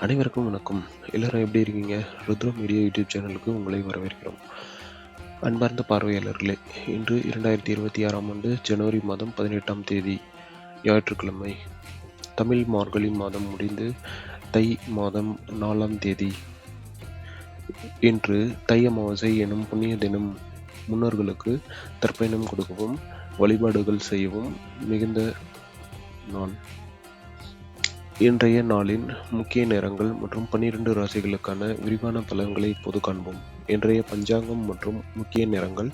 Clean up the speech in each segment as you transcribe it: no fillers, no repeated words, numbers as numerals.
அனைவருக்கும் வணக்கம். எல்லாரும் எப்படி இருக்கீங்க? ருத்ரா மீடியா யூடியூப் சேனலுக்கு உங்களை வரவேற்கிறோம். அன்பார்ந்த பார்வையாளர்களே, இன்று 2026ஆம் ஆண்டு ஜனவரி மாதம் 18ஆம் தேதி ஞாயிற்றுக்கிழமை. தமிழ் மார்கழி மாதம் முடிந்து தை மாதம் 4ஆம் தேதி. இன்று தை அமாவாசை எனும் புண்ணிய தினம். முன்னோர்களுக்கு தர்ப்பணம் கொடுக்கவும் வழிபாடுகள் செய்யவும் மிகுந்த நாள். இன்றைய நாளின் முக்கிய நேரங்கள் மற்றும் 12 ராசிகளுக்கான விரிவான பலன்களை இப்போது காண்போம். இன்றைய பஞ்சாங்கம் மற்றும் முக்கிய நேரங்கள்.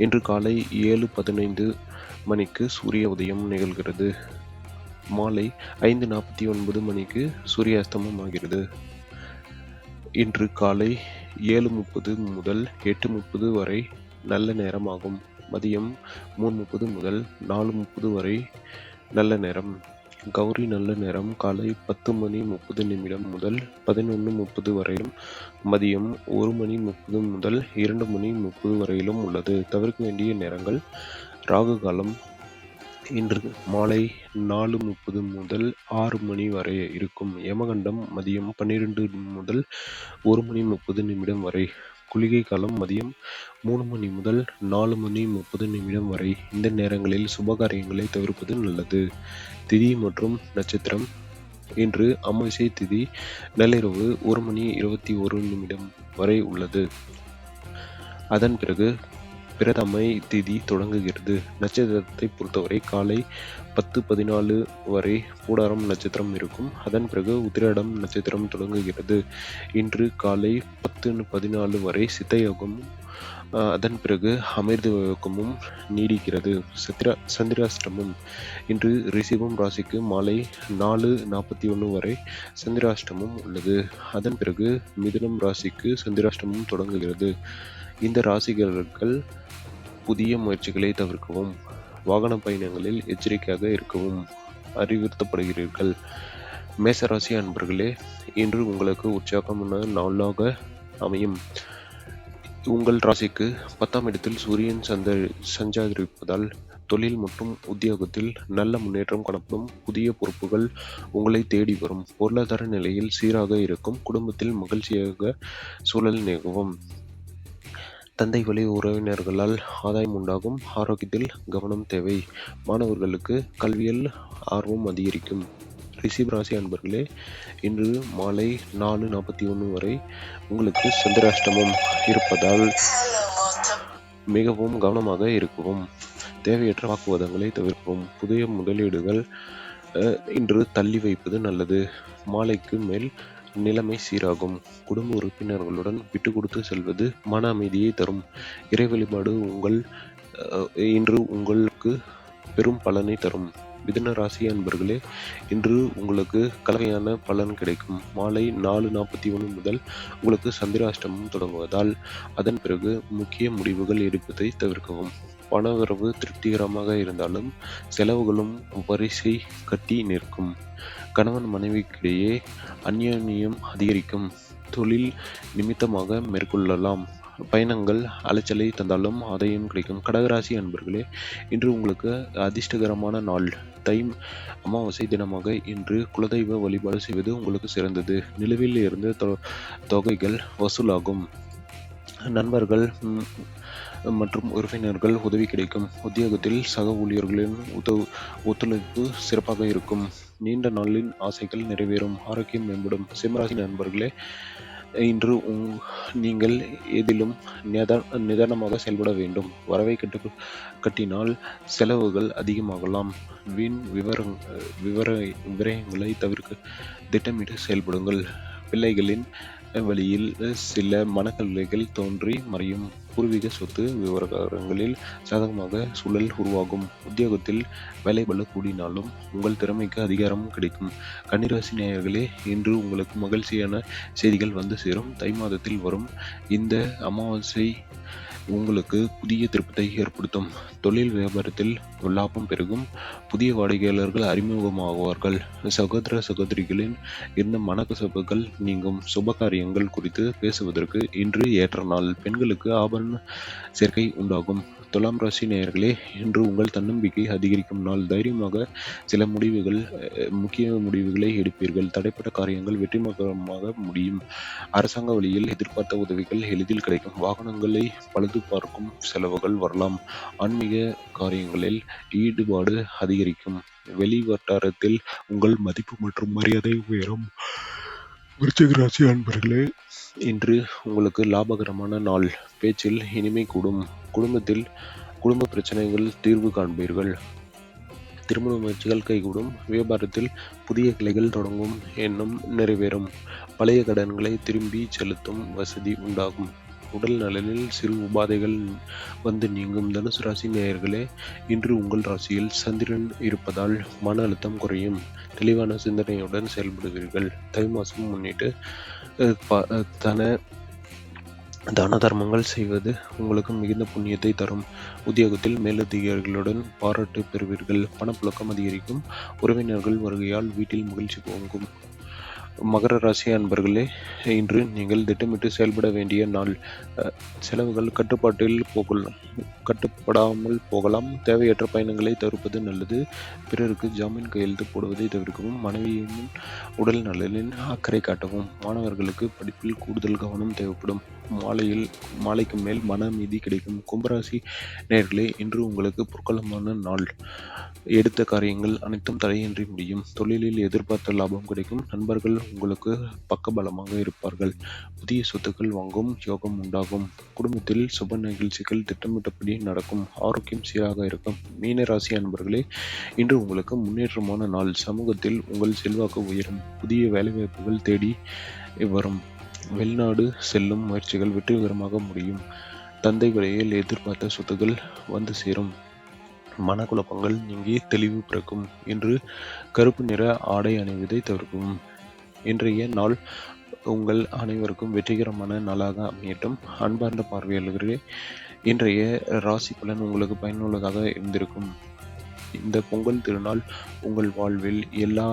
இன்று காலை 7:15 மணிக்கு சூரிய உதயம் நிகழ்கிறது. மாலை 5:49 மணிக்கு சூரிய அஸ்தமம் ஆகிறது. இன்று காலை 7:30 முதல் 8:30 வரை நல்ல நேரம் ஆகும். மதியம் 3:30 முதல் 4:30 வரை நல்ல நேரம். கௌரி நல்ல நேரம் காலை 10:30 முதல் 11:30 வரையிலும், மதியம் 1:30 முதல் 2:30 வரையிலும் உள்ளது. தவிர்க்க வேண்டிய நேரங்கள். ராகு காலம் இன்று மாலை 4:30 முதல் 6 மணி வரை இருக்கும். யமகண்டம் மதியம் 12 முதல் 1:30 வரை. குளிகை காலம் மதியம் 3 மணி முதல் 4:30 வரை. இந்த நேரங்களில் சுபகாரியங்களை தவிர்ப்பது நல்லது. திதி மற்றும் நட்சத்திரம். இன்று அமாவாசை திதி நள்ளிரவு 1:21 வரை உள்ளது. அதன் பிறகு பிரதமை திதி தொடங்குகிறது. நட்சத்திரத்தை பொறுத்தவரை காலை 10:14 வரை பூடாரம் நட்சத்திரம் இருக்கும். அதன் பிறகு உத்திராடம் நட்சத்திரம் தொடங்குகிறது. இன்று காலை 10:14 வரை சித்தயோகம், அதன் பிறகு அமிர்த யோகமும் நீடிக்கிறது. சந்திராஷ்டமம். இன்று ரிஷபம் ராசிக்கு மாலை 4:41 வரை சந்திராஷ்டமம் உள்ளது. அதன் பிறகு மிதுனம் ராசிக்கு சந்திராஷ்டமம் தொடங்குகிறது. இந்த ராசிகள் புதிய முயற்சிகளை தவிர்க்கவும், வாகன பயணங்களில் எச்சரிக்கையாக இருக்கவும் அறிவுறுத்தப்படுகிறீர்கள். மேசராசி அன்பர்களே, இன்று உங்களுக்கு உற்சாகமான நாளாக அமையும். உங்கள் ராசிக்கு 10ஆம் இடத்தில் சூரியன் சஞ்சரிப்பதால் தொழில் மற்றும் உத்தியோகத்தில் நல்ல முன்னேற்றம் காணப்படும். புதிய பொறுப்புகள் உங்களை தேடி வரும். பொருளாதார நிலையில் சீராக இருக்கும். குடும்பத்தில் மகிழ்ச்சியாக சூழல் நிலவும். தந்தை வழி உறவினர்களால் ஆதாயம் உண்டாகும். ஆரோக்கியத்தில் கவனம் தேவை. மாணவர்களுக்கு கல்வியில் ஆர்வம் அதிகரிக்கும். ரிஷப ராசி அன்பர்களே, இன்று மாலை 4:41 வரை உங்களுக்கு சந்திராஷ்டமம் இருப்பதால் மிகவும் கவனமாக இருக்கவும். தேவையற்ற வாக்குவாதங்களை தவிர்க்கவும். புதிய முதலீடுகள் இன்று தள்ளி வைப்பது நல்லது. மாலைக்கு மேல் நிலைமை சீராகும். குடும்ப உறுப்பினர்களுடன் விட்டு கொடுத்து செல்வது மன அமைதியை தரும். இறை வழிபாடு இன்று உங்களுக்கு பெரும் பலனை தரும். மிதுன ராசி அன்பர்களே, இன்று உங்களுக்கு கலவையான பலன் கிடைக்கும். மாலை 4:41 முதல் உங்களுக்கு சந்திராஷ்டமம் தொடங்குவதால் அதன் பிறகு முக்கிய முடிவுகள் எடுப்பதை தவிர்க்கவும். பணவரவு திருப்திகரமாக இருந்தாலும் செலவுகளும் வரிசை கட்டி நிற்கும். கணவன் மனைவிக்கிடையே அந்யோன்யம் அதிகரிக்கும். தொழில் நிமித்தமாக மேற்கொள்ளலாம். பயணங்கள் அலைச்சலை தந்தாலும் ஆதாயம் கிடைக்கும். கடகராசி அன்பர்களே, இன்று உங்களுக்கு அதிர்ஷ்டகரமான நாள். தை அமாவாசை தினமாக இன்று குலதெய்வ வழிபாடு செய்வது உங்களுக்கு சிறந்தது. நிலுவையில் இருந்து தொகைகள் வசூலாகும். நண்பர்கள் மற்றும் உறவினர்கள் உதவி கிடைக்கும். உத்தியோகத்தில் சக ஊழியர்களின் ஒத்துழைப்பு சிறப்பாக இருக்கும். நீண்ட நாளின் ஆசைகள் நிறைவேறும். ஆரோக்கியம் மேம்படும். சிம்மராசி நண்பர்களே, இன்று நீங்கள் எதிலும் நிதானமாக செயல்பட வேண்டும். வரவை கட்டினால் செலவுகள் அதிகமாகலாம். வீண் விரயங்களை தவிர்க்க திட்டமிட்டு செயல்படுங்கள். பிள்ளைகளின் வழியில் சில மனக்கவலைகள் தோன்றி மறையும். பூர்வீக சொத்து விவகாரங்களில் சாதகமாக சூழல் உருவாகும். உத்தியோகத்தில் வேலைபளு கூடினாலும் உங்கள் திறமைக்கு அதிகாரம் கிடைக்கும். கன்னிராசி நேயர்களே, இன்று உங்களுக்கு மகிழ்ச்சியான செய்திகள் வந்து சேரும். தை மாதத்தில் வரும் இந்த அமாவாசை உங்களுக்கு புதிய திருப்பத்தை ஏற்படுத்தும். தொழில் வியாபாரத்தில் லாபம் பெருகும். புதிய வாடிக்கையாளர்கள் அறிமுகமாகுவார்கள். சகோதர சகோதரிகளின் இருந்த மனக்கசப்புகள் நீங்கும். சுபகாரியங்கள் குறித்து பேசுவதற்கு இன்று ஏற்ற நாள். பெண்களுக்கு ஆபரண சேர்க்கை உண்டாகும். துலாம் ராசி நேயர்களே, இன்று உங்கள் தன்னம்பிக்கை அதிகரிக்கும் நாள். தைரியமாக சில முக்கிய முடிவுகளை எடுப்பீர்கள். தடைப்பட்ட காரியங்கள் வெற்றிகரமாக முடியும். அரசாங்க வழியில் எதிர்பார்த்த உதவிகள் எளிதில் கிடைக்கும். வாகனங்களை பழுது பார்க்கும் செலவுகள் வரலாம். ஆன்மீக காரியங்களில் ஈடுபாடு அதிகரிக்கும். வெளி வட்டாரத்தில் உங்கள் மதிப்பு மற்றும் மரியாதை உயரும். விருச்சிக ராசி அன்பர்களே, இன்று உங்களுக்கு லாபகரமான நாள். பேச்சில் இனிமை கூடும். குடும்ப பிரச்சனைகள் தீர்வு காண்பீர்கள். திருமண முயற்சிகள் கைகூடும். வியாபாரத்தில் புதிய கிளைகள் தொடங்கும் எண்ணம் நிறைவேறும். பழைய கடன்களை திரும்பி செலுத்தும் வசதி உண்டாகும். உடல் நலனில் சிறு உபாதைகள் வந்து நீங்கும். தனுசு ராசி நேயர்களே, இன்று உங்கள் ராசியில் சந்திரன் இருப்பதால் மன அழுத்தம் குறையும். தெளிவான சிந்தனையுடன் செயல்படுவீர்கள். தை மாதம் முன்னிட்டு தான தர்மங்கள் செய்வது உங்களுக்கு மிகுந்த புண்ணியத்தை தரும். உத்தியோகத்தில் மேலதிகாரிகளுடன் பாராட்டு பெறுவீர்கள். பணப்புழக்கம் அதிகரிக்கும். உறவினர்கள் வருகையால் வீட்டில் மகிழ்ச்சி பொங்கும். மகர ராசி அன்பர்களே, இன்று நீங்கள் திட்டமிட்டு செயல்பட வேண்டிய நாள். செலவுகள் கட்டுப்படாமல் போகலாம். தேவையற்ற பயணங்களை தவிர்ப்பது நல்லது. பிறருக்கு ஜாமீன் கையெழுத்து போடுவதை தவிர்க்கவும். மனைவியின் உடல் நலனில் அக்கறை காட்டவும். மாணவர்களுக்கு படிப்பில் கூடுதல் கவனம் தேவைப்படும். மாலைக்கு மேல் மன அமைதி கிடைக்கும். கும்பராசி நேயர்களே, இன்று உங்களுக்கு பொற்காலமான நாள். எடுத்த காரியங்கள் அனைத்தும் தடையின்றி முடியும். தொழிலில் எதிர்பார்த்த லாபம் கிடைக்கும். நண்பர்கள் உங்களுக்கு பக்கபலமாக இருப்பார்கள். புதிய சொத்துக்கள் வாங்கும் யோகம் உண்டாகும். குடும்பத்தில் சுப நிகழ்ச்சிகள் திட்டமிட்டபடி நடக்கும். ஆரோக்கியம் சீராக இருக்கும். மீன ராசி அன்பர்களே, இன்று உங்களுக்கு முன்னேற்றமான நாள். சமூகத்தில் உங்கள் செல்வாக்கு உயரும். புதிய வேலைவாய்ப்புகள் தேடி வரும். வெளிநாடு செல்லும் முயற்சிகள் வெற்றிகரமாக முடியும். தந்தை வழியில் எதிர்பார்த்த சொத்துக்கள் வந்து சேரும். மனக்குழப்பங்கள் நீங்கி தெளிவு பிறக்கும். இன்று கருப்பு நிற ஆடை அணிவதை தவிர்க்கவும். இன்றைய நாள் உங்கள் அனைவருக்கும் வெற்றிகரமான நாளாக அமையட்டும். அன்பார்ந்த பார்வையாளர்களே, இன்றைய ராசி பலன் உங்களுக்கு பயனுள்ளதாக இருந்திருக்கும். இந்த பொங்கல் திருநாள் உங்கள் வாழ்வில் எல்லா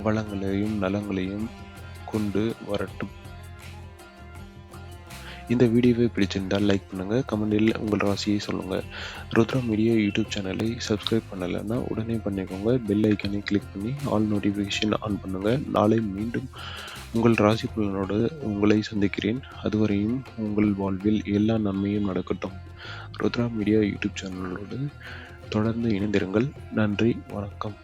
வளங்களையும் நலங்களையும் கொண்டு வரட்டும். இந்த வீடியோவை பிடிச்சிருந்தால் லைக் பண்ணுங்கள். கமெண்டில் உங்கள் ராசியை சொல்லுங்கள். ருத்ரா மீடியா யூடியூப் சேனலை சப்ஸ்கிரைப் பண்ணலைன்னா உடனே பண்ணிக்கோங்க. பெல் ஐக்கனை கிளிக் பண்ணி ஆல் நோட்டிஃபிகேஷன் ஆன் பண்ணுங்கள். நாளை மீண்டும் உங்கள் ராசி பலனோடு உங்களை சந்திக்கிறேன். அதுவரையும் உங்கள் வாழ்வில் எல்லா நன்மையும் நடக்கட்டும். ருத்ரா மீடியா யூடியூப் சேனலோடு தொடர்ந்து இணைந்திருங்கள். நன்றி, வணக்கம்.